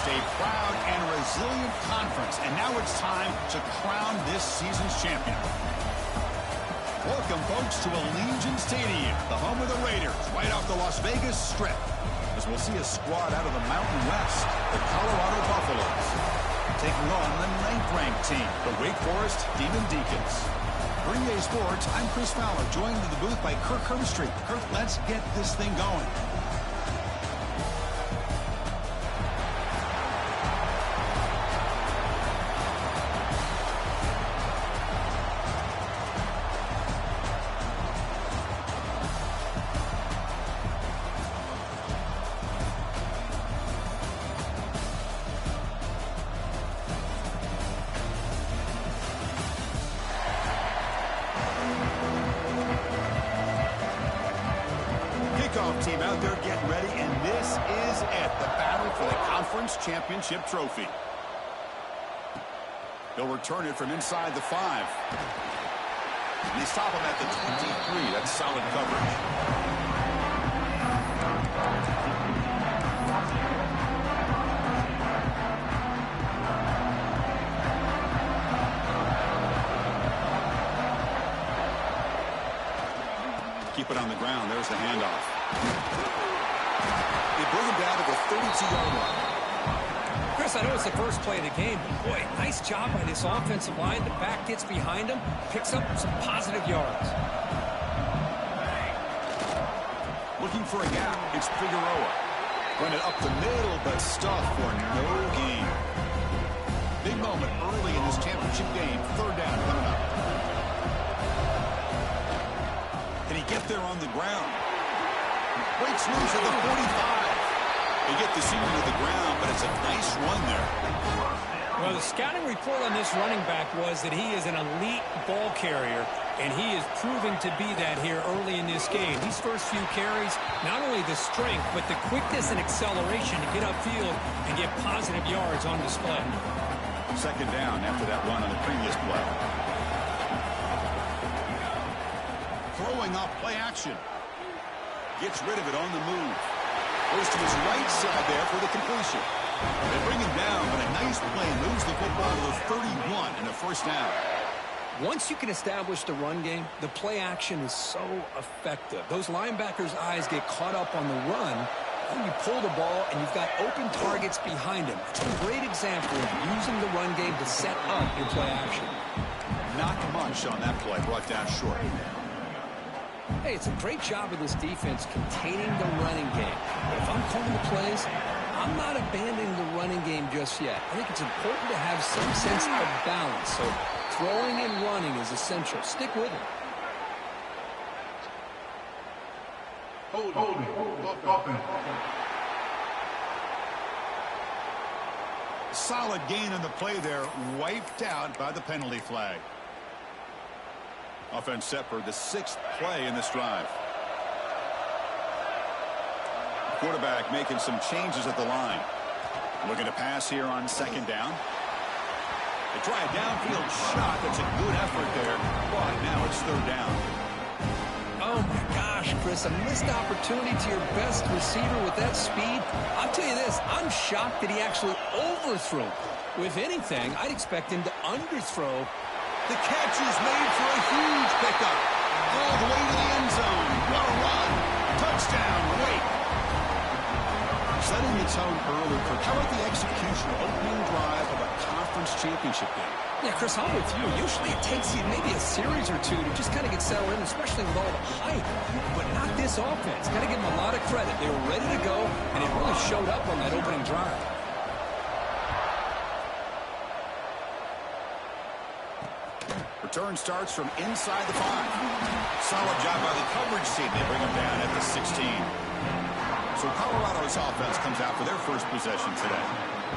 a proud and resilient conference, and now it's time to crown this season's champion. Welcome, folks, to Allegiant Stadium, the home of the Raiders, right off the Las Vegas Strip, as we'll see a squad out of the Mountain West, the Colorado Buffaloes, taking on the 9th-ranked team, the Wake Forest Demon Deacons. For EA Sports, I'm Chris Fowler, joined in the booth by Kirk Herbstreit. Kirk, let's get this thing going. Team out there getting ready, and this is it, the battle for the conference championship trophy. They'll return it from inside the 5. And they stop him at the 23. That's solid coverage. Keep it on the ground. There's the handoff. They bring him down to the 32-yard line. Chris, I know it's the first play of the game, but boy, nice job by this offensive line. The back gets behind him, picks up some positive yards. Looking for a gap. It's Figueroa. Run it up the middle, but stuffed for no gain. Big moment early in this championship game. 3rd down coming up. Can he get there on the ground? Breaks loose at the 45. They get the senior to the ground, but it's a nice run there. Well, the scouting report on this running back was that he is an elite ball carrier, and he is proving to be that here early in this game. These first few carries, not only the strength, but the quickness and acceleration to get upfield and get positive yards on display. 2nd down after that run on the previous play. Throwing off play action. Gets rid of it on the move. Goes to his right side there for the completion. They bring him down, but a nice play moves the football to the 31 and a 1st down. Once you can establish the run game, the play action is so effective. Those linebackers' eyes get caught up on the run, and you pull the ball, and you've got open targets behind him. It's a great example of using the run game to set up your play action. Not much on that play, brought down short. Hey, it's a great job of this defense containing the running game. But if I'm calling the plays, I'm not abandoning the running game just yet. I think it's important to have some sense of balance. So throwing and running is essential. Stick with it. Solid gain on the play there, wiped out by the penalty flag. Offense set for the 6th play in this drive. Quarterback making some changes at the line. Looking to pass here on 2nd down. They try a downfield shot. That's a good effort there. But now it's 3rd down. Oh, my gosh, Chris. A missed opportunity to your best receiver with that speed. I'll tell you this. I'm shocked that he actually overthrew. If anything, I'd expect him to underthrow. The catch is made for a huge pickup. All the way to the end zone. What a run. Touchdown, Wake. Setting the tone early. How about the execution opening drive of a conference championship game? Yeah, Chris, I'm with you. Usually it takes you maybe a series or two to just kind of get settled in, especially with all the hype. But not this offense. Got to give them a lot of credit. They were ready to go, and it really showed up on that opening drive. Return starts from inside the 5. Solid job by the coverage team. They bring him down at the 16. So Colorado's offense comes out for their first possession today.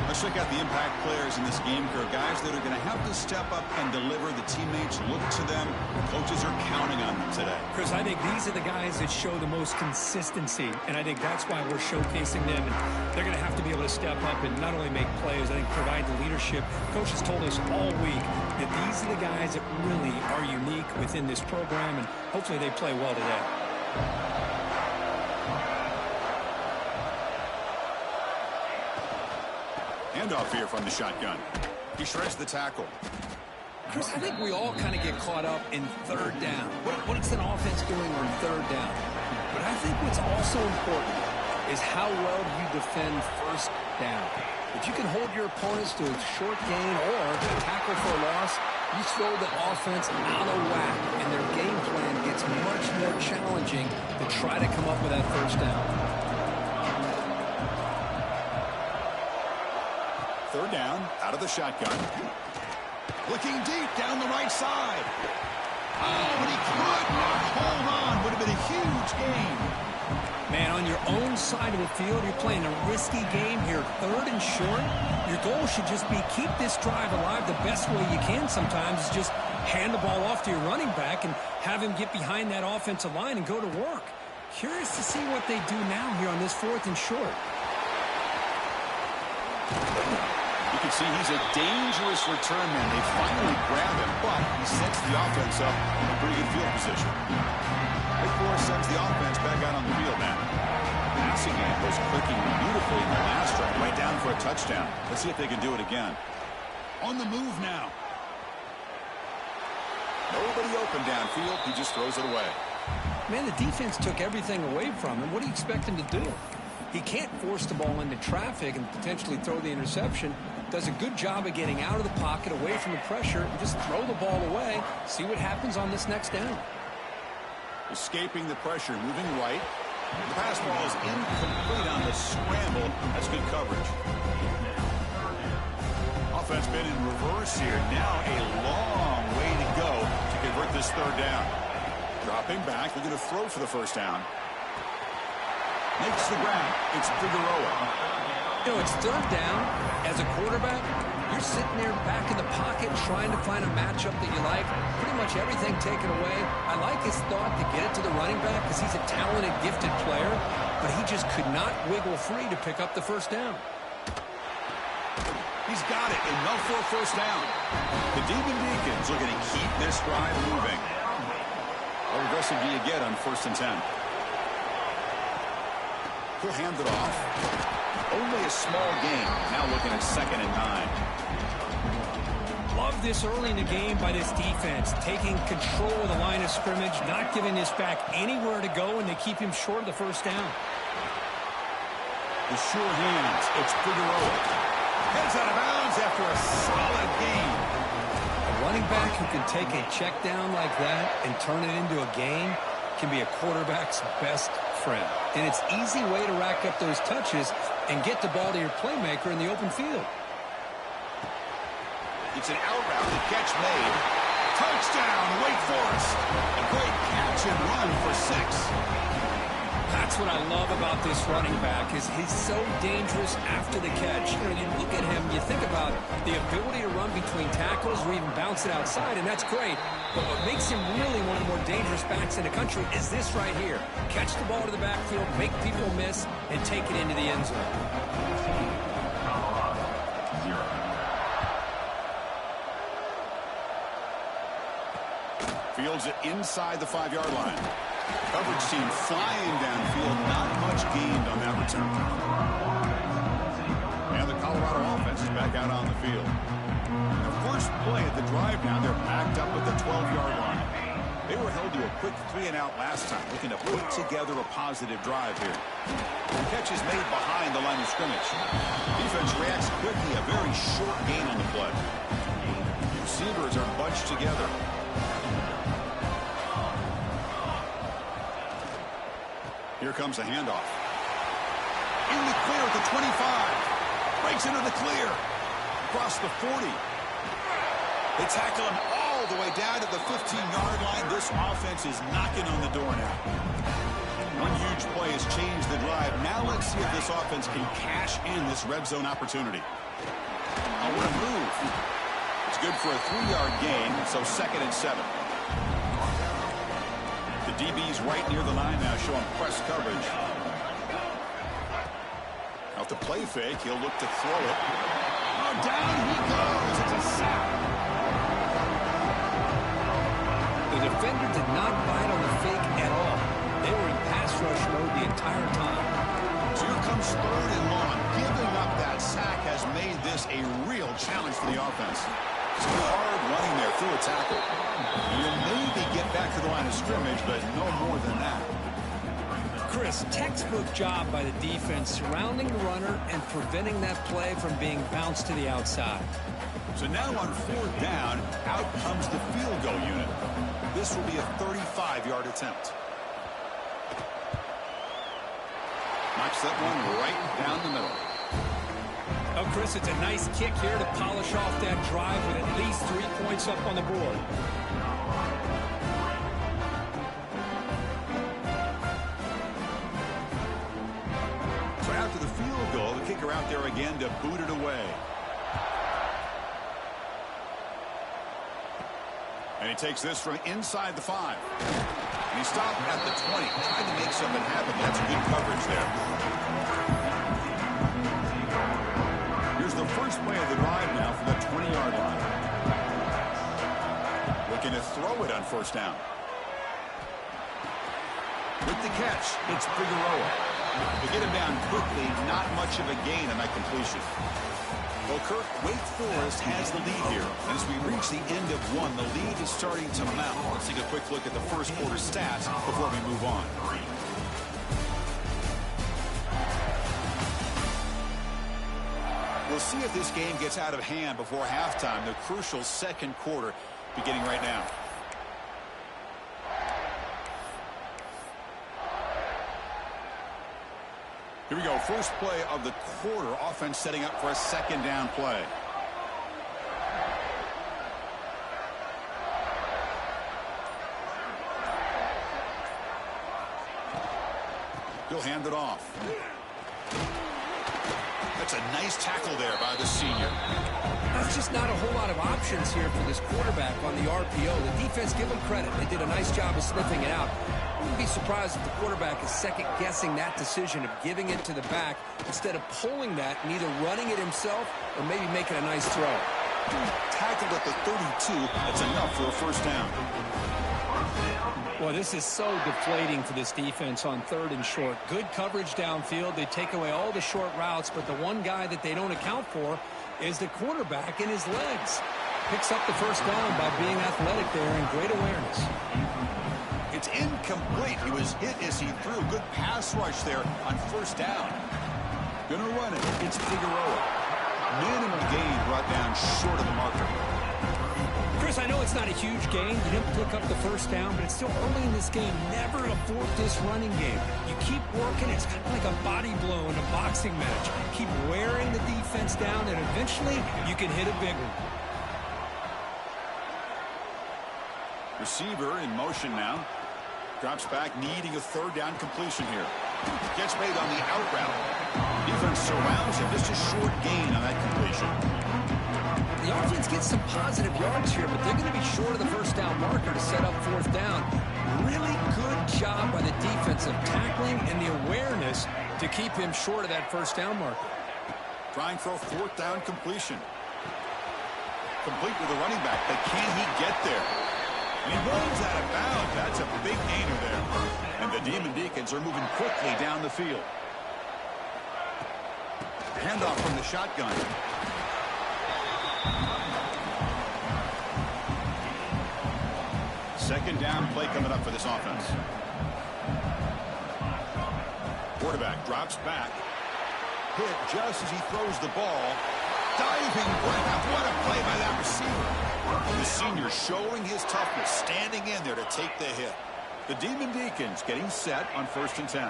Let's check out the impact players in this game here. Guys that are going to have to step up and deliver. The teammates look to them. Coaches are counting on them today. Chris, I think these are the guys that show the most consistency, and I think that's why we're showcasing them. And they're going to have to be able to step up and not only make plays, I think provide the leadership. Coaches told us all week that these are the guys that really are unique within this program, and hopefully they play well today. handoff here from the shotgun. He shreds the tackle. Chris, I think we all kind of get caught up in third down. What's an offense doing on third down? But I think what's also important is how well do you defend first down. If you can hold your opponents to a short gain or tackle for a loss, you throw the offense out of whack, and their game plan gets much more challenging to try to come up with that first down. Third down, out of the shotgun. Looking deep down the right side. Oh, and he could not hold on. Would have been a huge gain. Man, on your own side of the field, you're playing a risky game here. Third and short, your goal should just be keep this drive alive the best way you can sometimes is just hand the ball off to your running back and have him get behind that offensive line and go to work. Curious to see what they do now here on this 4th and short. You can see he's a dangerous return man. They finally grab him, but he sets the offense up in a pretty good field position. Before sends the offense back out on the field now. Passing game was clicking beautifully in the last drive, right down for a touchdown. Let's see if they can do it again. On the move now. Nobody open downfield. He just throws it away. Man, the defense took everything away from him. What do you expect him to do? He can't force the ball into traffic and potentially throw the interception. Does a good job of getting out of the pocket, away from the pressure, and just throw the ball away. See what happens on this next down. Escaping the pressure, moving right. The pass ball is incomplete on the scramble. That's good coverage. Offense been in reverse here. Now a long way to go to convert this third down. Dropping back, they're going to throw for the first down. Makes the grab. It's Figueroa. You know, it's third down. As a quarterback, you're sitting there back in the pocket trying to find a matchup that you like. Pretty much everything taken away. I like his thought to get it to the running back because he's a talented, gifted player, but he just could not wiggle free to pick up the first down. He's got it. Enough for a first down. The Demon Deacons are going to keep this drive moving. How aggressive do you get on 1st and 10? He'll hand it off. Only a small gain. Now looking at 2nd and 9. Love this early in the game by this defense. Taking control of the line of scrimmage, not giving this back anywhere to go, and they keep him short of the first down. The sure hands. It's Figueroa. Heads out of bounds after a solid gain. A running back who can take a check down like that and turn it into a gain can be a quarterback's best friend. And it's an easy way to rack up those touches and get the ball to your playmaker in the open field. It's an out route. The catch made. Touchdown, Wake Forest. A great catch and run for 6. That's what I love about this running back is he's so dangerous after the catch. You know, you look at him, you think about the ability to run between tackles or even bounce it outside, and that's great. But what makes him really one of the more dangerous backs in the country is this right here. Catch the ball to the backfield, make people miss, and take it into the end zone. Fields it inside the 5-yard line. Coverage team flying downfield. Not much gained on that return. And the Colorado offense is back out on the field. Their first play at the drive now, they're backed up at the 12-yard line. They were held to a quick 3-and-out last time, looking to put together a positive drive here. The catch is made behind the line of scrimmage. Defense reacts quickly, a very short gain on the play. Receivers are bunched together. Here comes a handoff. In the clear at the 25. Breaks into the clear. Across the 40. They tackle him all the way down to the 15-yard line. This offense is knocking on the door now. One huge play has changed the drive. Now let's see if this offense can cash in this red zone opportunity. Oh, what a move. It's good for a 3-yard gain, so 2nd and 7. The DB's right near the line now, showing press coverage. Off the play fake, he'll look to throw it. Oh, down he goes. It's a sack. The defender did not bite on the fake at all. They were in pass rush mode the entire time. So here comes 3rd and long. Giving up that sack has made this pose a real challenge for the offense. Some hard running there through a tackle. You'll maybe get back to the line of scrimmage, but no more than that. Chris, textbook job by the defense surrounding the runner and preventing that play from being bounced to the outside. So now on 4th down, out comes the field goal unit. This will be a 35-yard attempt. Knocks that one right down the middle. Oh, Chris, it's a nice kick here to polish off that drive with at least 3 points up on the board. So after the field goal, the kicker out there again to boot it away. And he takes this from inside the 5. And he stopped at the 20, trying to make something happen. That's good coverage there. Here's the first play of the drive now from the 20-yard line. Looking to throw it on 1st down. With the catch, it's Figueroa. To get him down quickly, not much of a gain on that completion. Well, Kirk, Wake Forest has the lead here. As we reach the end of one, the lead is starting to mount. Let's take a quick look at the first quarter stats before we move on. We'll see if this game gets out of hand before halftime. The crucial 2nd quarter beginning right now. Here we go. First play of the quarter. Offense setting up for a 2nd down play. He'll hand it off. That's a nice tackle there by the senior. That's just not a whole lot of options here for this quarterback on the RPO. The defense, give them credit. They did a nice job of sniffing it out. I wouldn't be surprised if the quarterback is second-guessing that decision of giving it to the back instead of pulling that and either running it himself or maybe making a nice throw. Tackled at the 32. That's enough for a 1st down. Well, this is so deflating for this defense on 3rd and short. Good coverage downfield. They take away all the short routes, but the one guy that they don't account for is the quarterback in his legs. Picks up the 1st down by being athletic there and great awareness. It's incomplete. He was hit as he threw. Good pass rush there on 1st down. Gonna run it. It's Figueroa. Minimal gain brought down short of the marker. Chris, I know it's not a huge gain. You didn't pick up the 1st down, but it's still early in this game. Never abort this running game. You keep working. It's kind of like a body blow in a boxing match. Keep wearing the defense down, and eventually you can hit a big one. Receiver in motion now. Drops back, needing a 3rd down completion here. Gets made on the out route. Defense surrounds him. Just a short gain on that completion. The offense gets some positive yards here, but they're going to be short of the 1st down marker to set up 4th down. Really good job by the defense of tackling and the awareness to keep him short of that 1st down marker. Trying for a 4th down completion. Complete with the running back, but can he get there? And he runs out of bounds. That's a big gainer there. And the Demon Deacons are moving quickly down the field. Handoff from the shotgun. Second down play coming up for this offense. Quarterback drops back. Hit just as he throws the ball. Diving grab. What a play by that receiver. The senior showing his toughness, standing in there to take the hit. The Demon Deacons getting set on 1st and 10.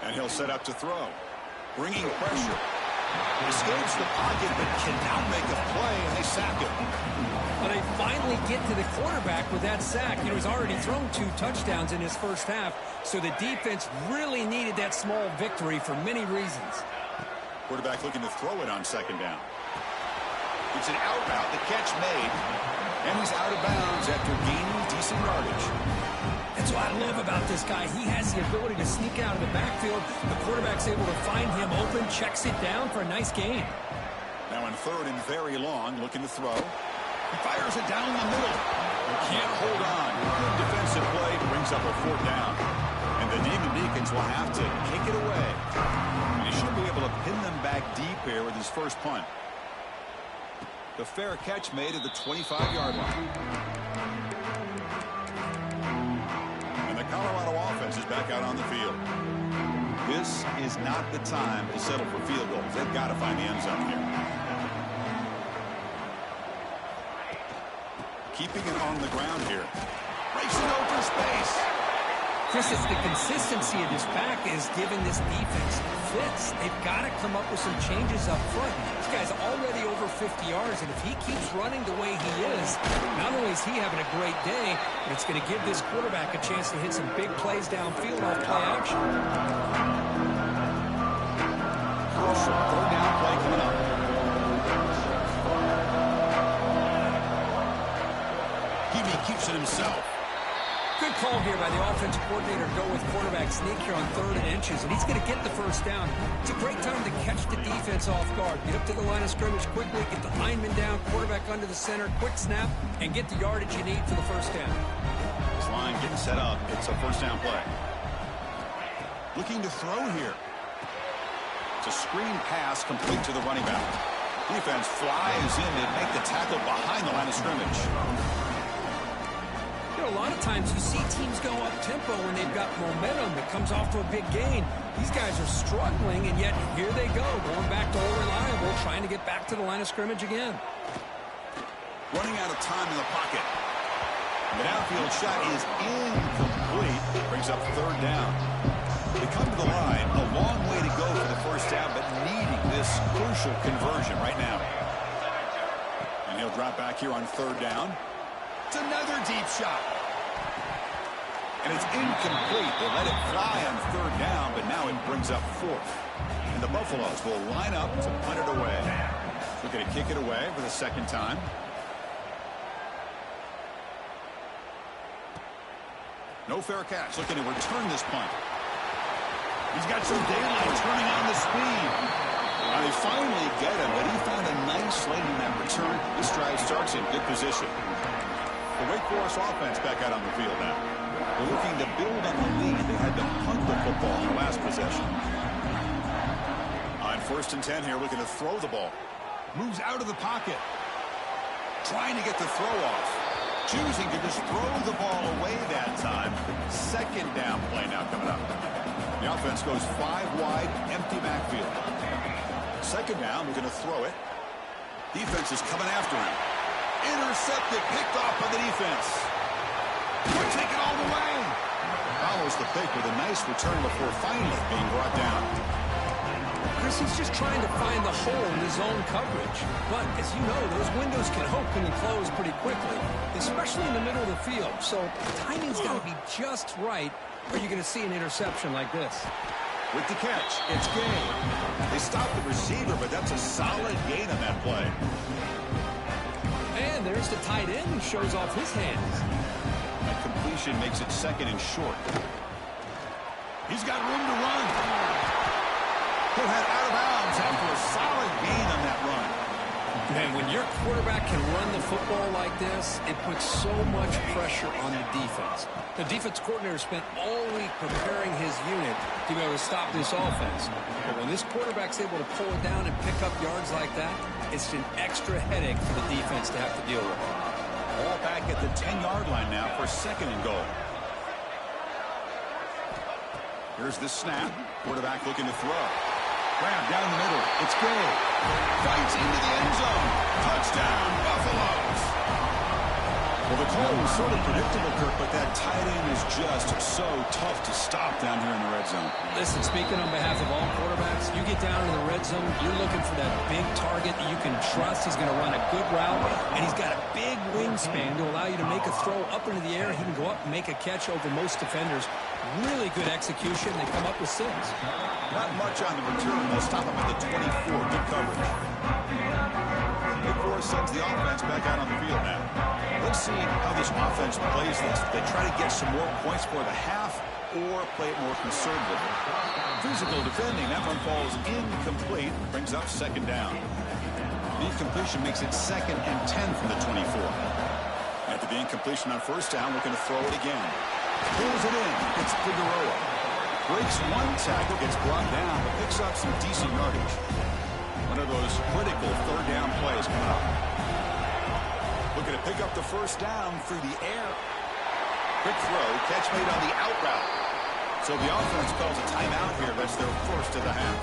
And he'll set up to throw. Bringing pressure. Escapes the pocket, but cannot make a play, and they sack him. But they finally get to the quarterback with that sack. You know, he's already thrown 2 touchdowns in his 1st half, so the defense really needed that small victory for many reasons. Quarterback looking to throw it on 2nd down. It's an out route, the catch made, and he's out of bounds after gaining decent yardage. That's what I love about this guy. He has the ability to sneak out of the backfield. The quarterback's able to find him open, checks it down for a nice gain. Now on 3rd and very long, looking to throw. He fires it down the middle. Can't hold on. Good defensive play brings up a 4th down. And the Demon Deacons will have to kick it away. And he should be able to pin them back deep here with his first punt. The fair catch made at the 25-yard line. And the Colorado offense is back out on the field. This is not the time to settle for field goals. They've got to find the end zone here. Keeping it on the ground here. Racing open space. Chris, it's the consistency of this back is giving this defense fits. They've got to come up with some changes up front. This guy's already over 50 yards, and if he keeps running the way he is, not only is he having a great day, but it's going to give this quarterback a chance to hit some big plays downfield off play action. Crucial third down play coming up. He keeps it himself. Good call here by the offensive coordinator to go with quarterback sneak here on 3rd and inches, and he's going to get the first down. It's a great time to catch the defense off guard. Get up to the line of scrimmage quickly, get the lineman down, quarterback under the center, quick snap, and get the yardage you need for the first down. This line getting set up. It's a first down play. Looking to throw here. It's a screen pass complete to the running back. Defense flies in to make the tackle behind the line of scrimmage. A lot of times you see teams go up-tempo when they've got momentum that comes off to a big gain. These guys are struggling, and yet here they go, going back to old reliable, trying to get back to the line of scrimmage again. Running out of time in the pocket. The downfield shot is incomplete. Brings up 3rd down. They come to the line, a long way to go for the first down, but needing this crucial conversion right now. And he'll drop back here on 3rd down. It's another deep shot. And it's incomplete. They let it fly on 3rd down, but now it brings up 4th. And the Buffaloes will line up to punt it away. Looking to kick it away for the 2nd time. No fair catch. Looking to return this punt. He's got some daylight turning on the speed. Now they finally get him, but he found a nice lane in that return. This drive starts in good position. The Wake Forest offense back out on the field now. They're looking to build on the lead. They had to punt the football in the last possession. On 1st and 10 here, looking to throw the ball. Moves out of the pocket. Trying to get the throw off. Choosing to just throw the ball away that time. 2nd down play now coming up. The offense goes 5 wide, empty backfield. 2nd down, we're going to throw it. Defense is coming after him. Intercepted, picked off by the defense. We're taking all the way. Follows the pick with a nice return before finally being brought down. Chris, he's just trying to find the hole in his own coverage. But, as you know, those windows can open and close pretty quickly, especially in the middle of the field. So, timing's got to be just right, or you're going to see an interception like this. With the catch, it's Gay. They stopped the receiver, but that's a solid gain on that play. And there's the tight end who shows off his hands. That completion makes it 2nd and short. He's got room to run. He'll head out of bounds after a solid gain on that run. Man, when your quarterback can run the football like this, it puts so much pressure on the defense. The defense coordinator spent all week preparing his unit to be able to stop this offense. But when this quarterback's able to pull it down and pick up yards like that, it's an extra headache for the defense to have to deal with. All back at the 10-yard line now for 2nd and goal. Here's the snap. Quarterback looking to throw. Grab down the middle. It's good. Fights into the end zone. Touchdown, Buffaloes. Well, the call was sort of predictable, Kirk, but that tight end is just so tough to stop down here in the red zone. Listen, speaking on behalf of all quarterbacks, you get down in the red zone, you're looking for that big target that you can trust. He's going to run a good route, and he's got a big wingspan to allow you to make a throw up into the air. He can go up and make a catch over most defenders. Really good execution. They come up with 6. Not much on the return. They'll stop him at the 24. Good coverage. Wake Forest sends the offense back out on the field now. Let's see how this offense plays this. They try to get some more points for the half or play it more conservatively. Physical defending. That one falls incomplete. Brings up 2nd down. The incompletion makes it 2nd and 10 from the 24. After the incompletion on 1st down, looking to throw it again. Pulls it in. It's Figueroa. Breaks one tackle, gets brought down, but picks up some decent yardage. One of those critical 3rd down plays coming up. Looking to pick up the first down through the air. Quick throw, catch made on the out route. So the offense calls a timeout here. That's their first of the half.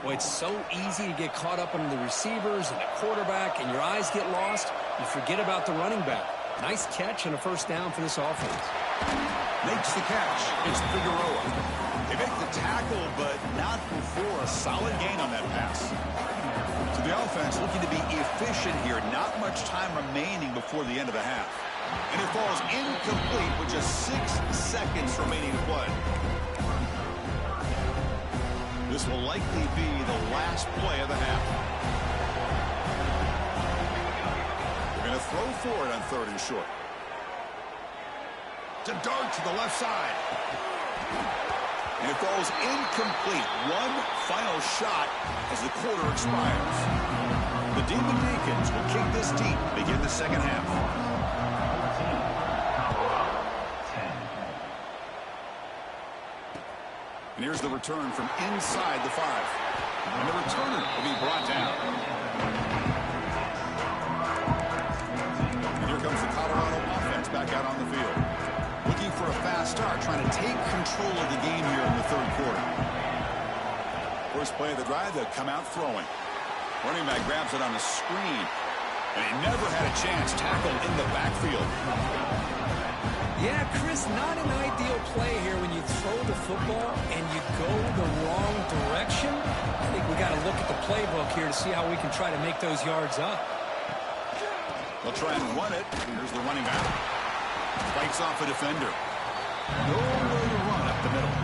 Well, it's so easy to get caught up on the receivers and the quarterback, and your eyes get lost. You forget about the running back. Nice catch and a first down for this offense. Makes the catch. It's Figueroa. They make the tackle, but not before a solid gain on that pass. So the offense looking to be efficient here. Not much time remaining before the end of the half. And it falls incomplete with just 6 seconds remaining to play. This will likely be the last play of the half. They're going to throw for it on 3rd and short. To dart to the left side. And it falls incomplete. One final shot as the quarter expires. The Demon Deacons will kick this deep to begin the second half. And here's the return from inside the 5. And the returner will be brought down. And here comes the Colorado offense back out on the field. Looking for a fast start, trying to take control of the game here in the 3rd quarter. First play of the drive, they'll come out throwing. Running back grabs it on the screen. And he never had a chance. Tackled in the backfield. Yeah, Chris, not an ideal play here when you throw the football and you go the wrong direction. I think we got to look at the playbook here to see how we can try to make those yards up. They'll try and run it. Here's the running back. Fights off a defender. No way to run up the middle.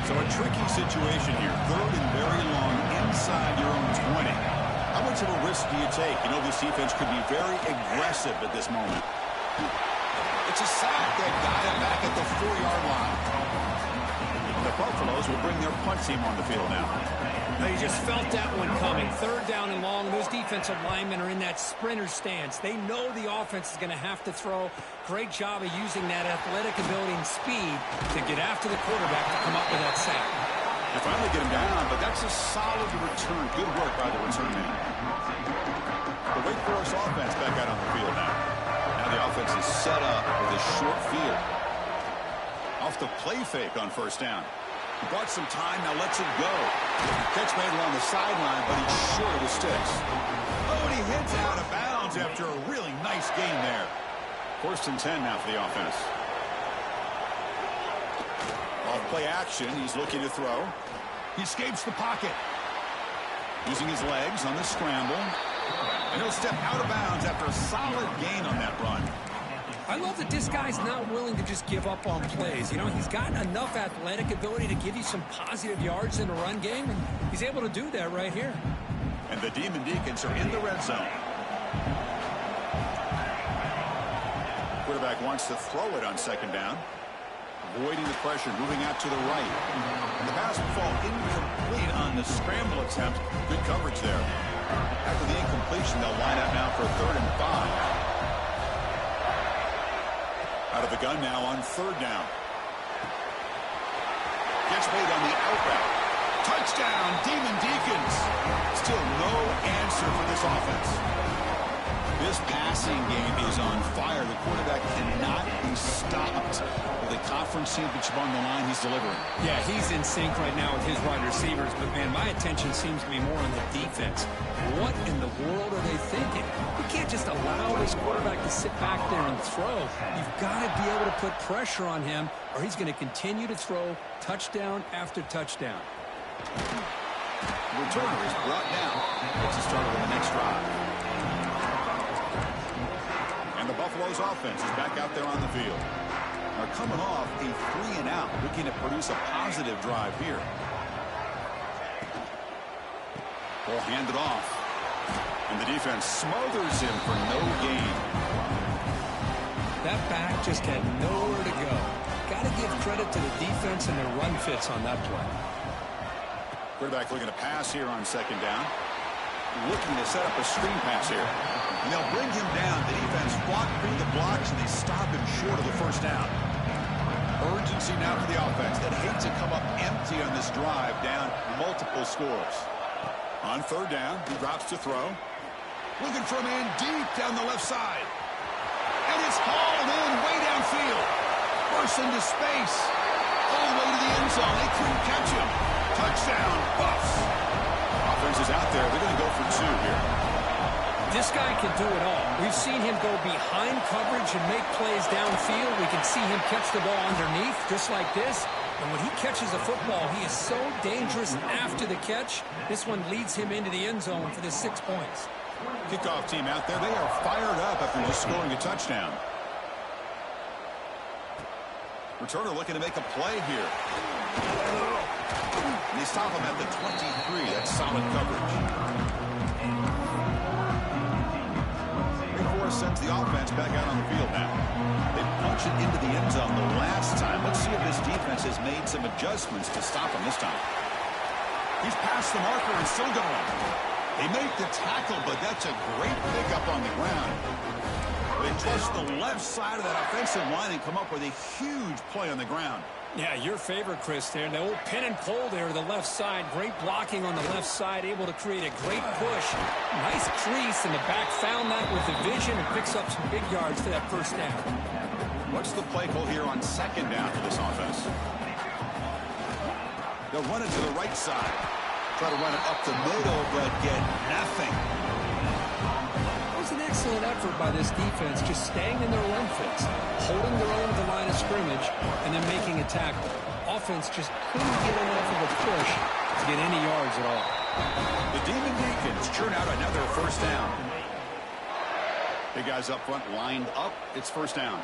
So a tricky situation here. 3rd and very long inside your own 20. How much of a risk do you take? You know this defense could be very aggressive at this moment. It's a sack. They got it back at the 4-yard line. The Buffaloes will bring their punt team on the field now. Now you just felt that one coming. 3rd down and long. Those defensive linemen are in that sprinter stance. They know the offense is going to have to throw. Great job of using that athletic ability and speed to get after the quarterback to come up with that sack. They finally get him down, but that's a solid return. Good work by the return man. The Wake Forest offense back out on the field now. The offense is set up with a short field. Off the play fake on 1st down. He bought some time, now lets it go. Catch made along the sideline, but he's short of the sticks. Oh, and he hits out of bounds after a really nice game there. 1st and 10 now for the offense. Off play action, he's looking to throw. He escapes the pocket. Using his legs on the scramble. And he'll step out of bounds after a solid gain on that run. I love that this guy's not willing to just give up on plays. You know, he's got enough athletic ability to give you some positive yards in a run game, and he's able to do that right here. And the Demon Deacons are in the red zone. Quarterback wants to throw it on 2nd down. Avoiding the pressure, moving out to the right. And the pass will fall incomplete on the scramble attempt. Good coverage there. After the incompletion, they'll line up now for 3rd and 5. Out of the gun now on 3rd down. Gets made on the out route. Touchdown, Demon Deacons. Still no answer for this offense. This passing game is on fire. The quarterback cannot be stopped. With the conference championship on the line, he's delivering. Yeah, he's in sync right now with his wide receivers. But, man, my attention seems to be more on the defense. What in the world are they thinking? You can't just allow this quarterback to sit back there and throw. You've got to be able to put pressure on him, or he's going to continue to throw touchdown after touchdown. The returner is brought down. Gets us started with the next drive. And the Buffaloes offense is back out there on the field. They're coming off a 3-and-out, looking to produce a positive drive here. Ball handed off. And the defense smothers him for no gain. That back just had nowhere to go. Got to give credit to the defense and their run fits on that play. Quarterback looking to pass here on 2nd down. Looking to set up a screen pass here. And they'll bring him down. The defense fought through the blocks, and they stop him short of the 1st down. Urgency now for the offense that hate to come up empty on this drive, down multiple scores. On 3rd down, he drops to throw. Looking for a man deep down the left side. And it's hauled in way downfield. Bursts into space. All the way to the end zone. They couldn't catch him. Touchdown, Buffs. Offense is out there. They're going to go for 2 here. This guy can do it all. We've seen him go behind coverage and make plays downfield. We can see him catch the ball underneath, just like this. And when he catches a football, he is so dangerous after the catch. This one leads him into the end zone for the 6 points. Kickoff team out there. They are fired up after just scoring a touchdown. Returner looking to make a play here. And they stop him at the 23. That's solid coverage. Sends the offense back out on the field now. They punch it into the end zone the last time. Let's see if this defense has made some adjustments to stop him this time. He's past the marker and still going. They make the tackle, but that's a great pickup on the ground. They trust the left side of that offensive line and come up with a huge play on the ground. Yeah, your favorite, Chris, there. The old pin and pull there to the left side. Great blocking on the left side, able to create a great push. Nice crease, and the back found that with the vision and picks up some big yards for that first down. What's the play call here on second down for this offense? They'll run it to the right side. Try to run it up the middle, but get nothing. That was an excellent effort by this defense, just staying in their run fits, holding their own at the line of scrimmage, and then making a tackle. Offense just couldn't get enough of a push to get any yards at all. The Demon Deacons churn out another first down. Big guys up front lined up. It's first down.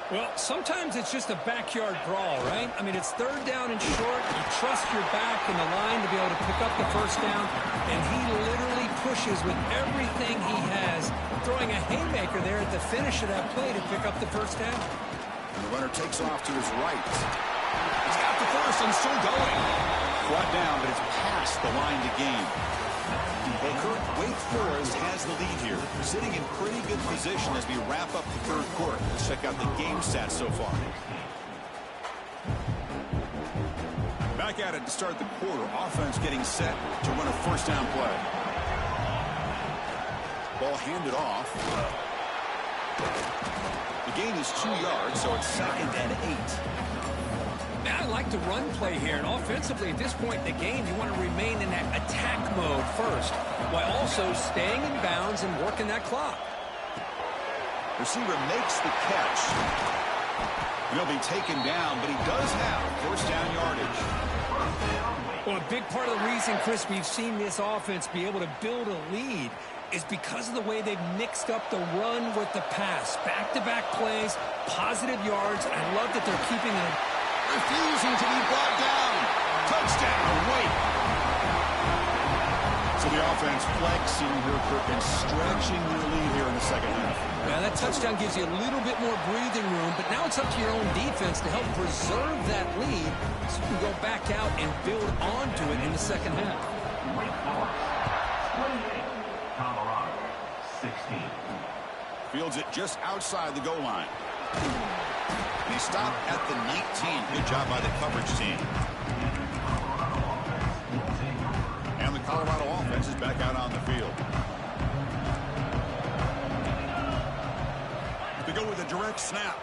Well, sometimes it's just a backyard brawl, right? I mean, it's third down and short. You trust your back in the line to be able to pick up the first down, and he literally pushes with everything he has, throwing a haymaker there at the finish of that play to pick up the first down. And the runner takes off to his right. He's got the first and still going. Brought down, but it's past the line to gain. Well, Kirk, Wake Forest has the lead here, sitting in pretty good position as we wrap up the third quarter. Let's check out the game stats so far. Back at it to start the quarter. Offense getting set to run a first down play. Ball handed off. The gain is 2 yards, so it's second and 8. I like the run play here, and offensively at this point in the game, you want to remain in that attack mode first, while also staying in bounds and working that clock. Receiver makes the catch. He'll be taken down, but he does have first down yardage. Well, a big part of the reason, Chris, we've seen this offense be able to build a lead is because of the way they've mixed up the run with the pass. Back-to-back plays, positive yards. I love that they're keeping it. Refusing to be brought down. Touchdown, Wake. So the offense flexing here, Kirk, and stretching their lead here in the second half. Well, that touchdown gives you a little bit more breathing room, but now it's up to your own defense to help preserve that lead so you can go back out and build onto it in the second half. Colorado, 16. Fields it just outside the goal line. And he stopped at the 19. Good job by the coverage team. And the Colorado offense is back out on the field. They go with a direct snap.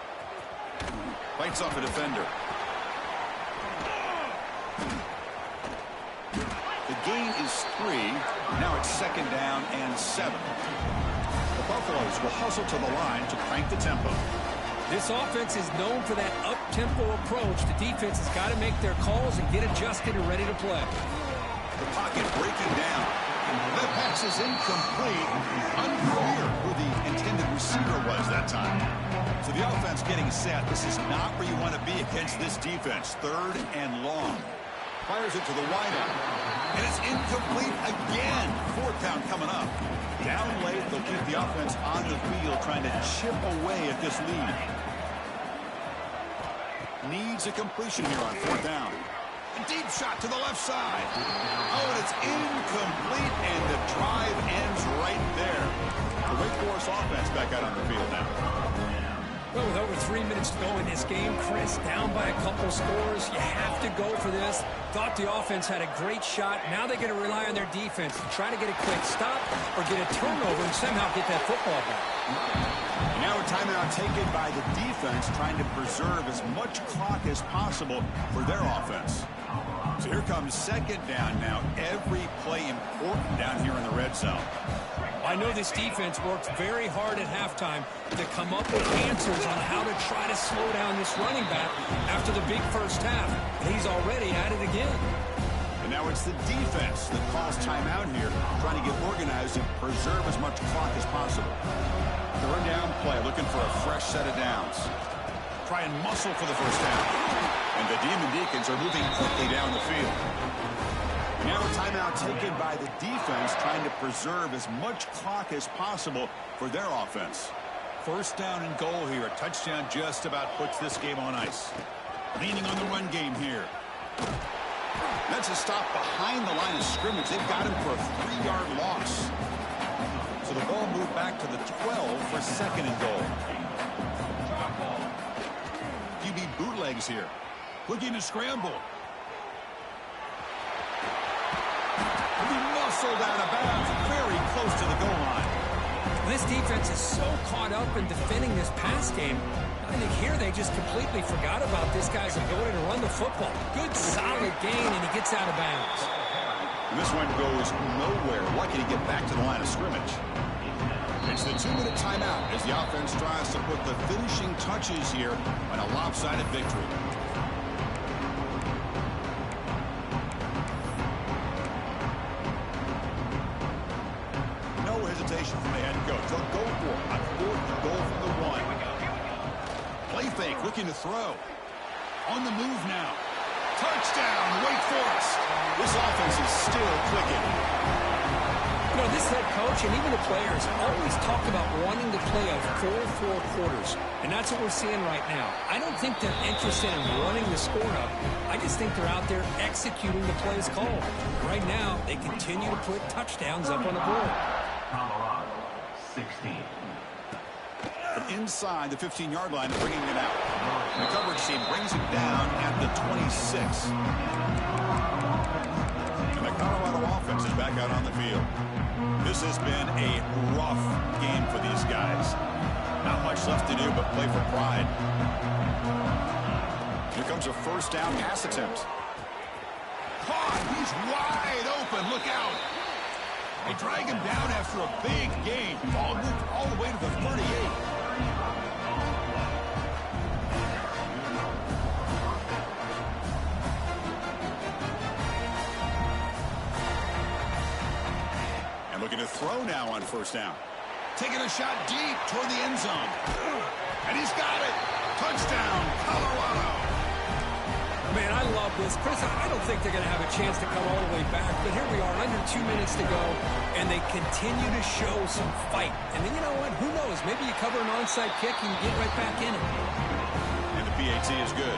Fights off a defender. The gain is 3. Now it's second down and 7. The Buffaloes will hustle to the line to crank the tempo. This offense is known for that up-tempo approach. The defense has got to make their calls and get adjusted and ready to play. The pocket breaking down. That pass is incomplete. Unclear who the intended receiver was that time. So the offense getting set. This is not where you want to be against this defense. Third and long. Fires it to the wideout. And it's incomplete again. Fourth down coming up. Down late, they'll keep the offense on the field trying to chip away at this lead. Needs a completion here on fourth down. A deep shot to the left side. Oh, and it's incomplete, and the drive ends right there. The Wake Forest offense back out on the field now. Well, with over 3 minutes to go in this game, Chris, down by a couple scores, you have to go for this. Thought the offense had a great shot. Now they're going to rely on their defense to try to get a quick stop or get a turnover and somehow get that football back. And now a timeout taken by the defense, trying to preserve as much clock as possible for their offense. So here comes second down now. Every play important down here in the red zone. I know this defense worked very hard at halftime to come up with answers on how to try to slow down this running back after the big first half. And he's already at it again. And now it's the defense that calls timeout here, trying to get organized and preserve as much clock as possible. Third down play, looking for a fresh set of downs. Try and muscle for the first down. And the Demon Deacons are moving quickly down the field. Now a timeout taken by the defense, trying to preserve as much clock as possible for their offense. First down and goal here. A touchdown just about puts this game on ice. Leaning on the run game here. That's a stop behind the line of scrimmage. They've got him for a 3-yard loss. So the ball moved back to the 12 for second and goal. QB bootlegs here. Looking to scramble. Muscled out of bounds, very close to the goal line. This defense is so caught up in defending this pass game. I think here they just completely forgot about this guy's ability to run the football. Good, solid gain, and he gets out of bounds. And this one goes nowhere. Lucky to get back to the line of scrimmage. It's the 2-minute timeout as the offense tries to put the finishing touches here on a lopsided victory. From the head coach. They'll go for it. A 4th goal from the 1. Play fake, looking to throw. On the move now. Touchdown, Wake Forest. This offense is still clicking. You know, this head coach and even the players always talk about wanting to play a 4-4 quarters. And that's what we're seeing right now. I don't think they're interested in running the score up. I just think they're out there executing the plays called. Right now, they continue to put touchdowns up on the board. Colorado, 16. From inside the 15-yard line, bringing it out. The coverage team brings it down at the 26. And the Colorado offense is back out on the field. This has been a rough game for these guys. Not much left to do but play for pride. Here comes a first down pass attempt. Caught! He's wide open. Look out! They drag him down after a big gain. Ball moved all the way to the 38. And looking to throw now on first down. Taking a shot deep toward the end zone. And he's got it. Touchdown, Colorado. Man, I love this. Chris, I don't think they're going to have a chance to come all the way back, but here we are, under 2 minutes to go, and they continue to show some fight. And then, you know what? Who knows? Maybe you cover an onside kick and you get right back in it. And the PAT is good.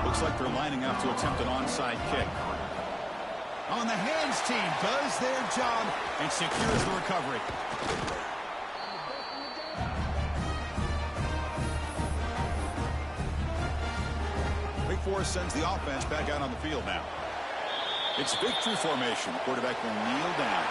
Looks like they're lining up to attempt an onside kick. On the hands team does their job and secures the recovery. Force sends the offense back out on the field now. It's victory formation. The quarterback will kneel down.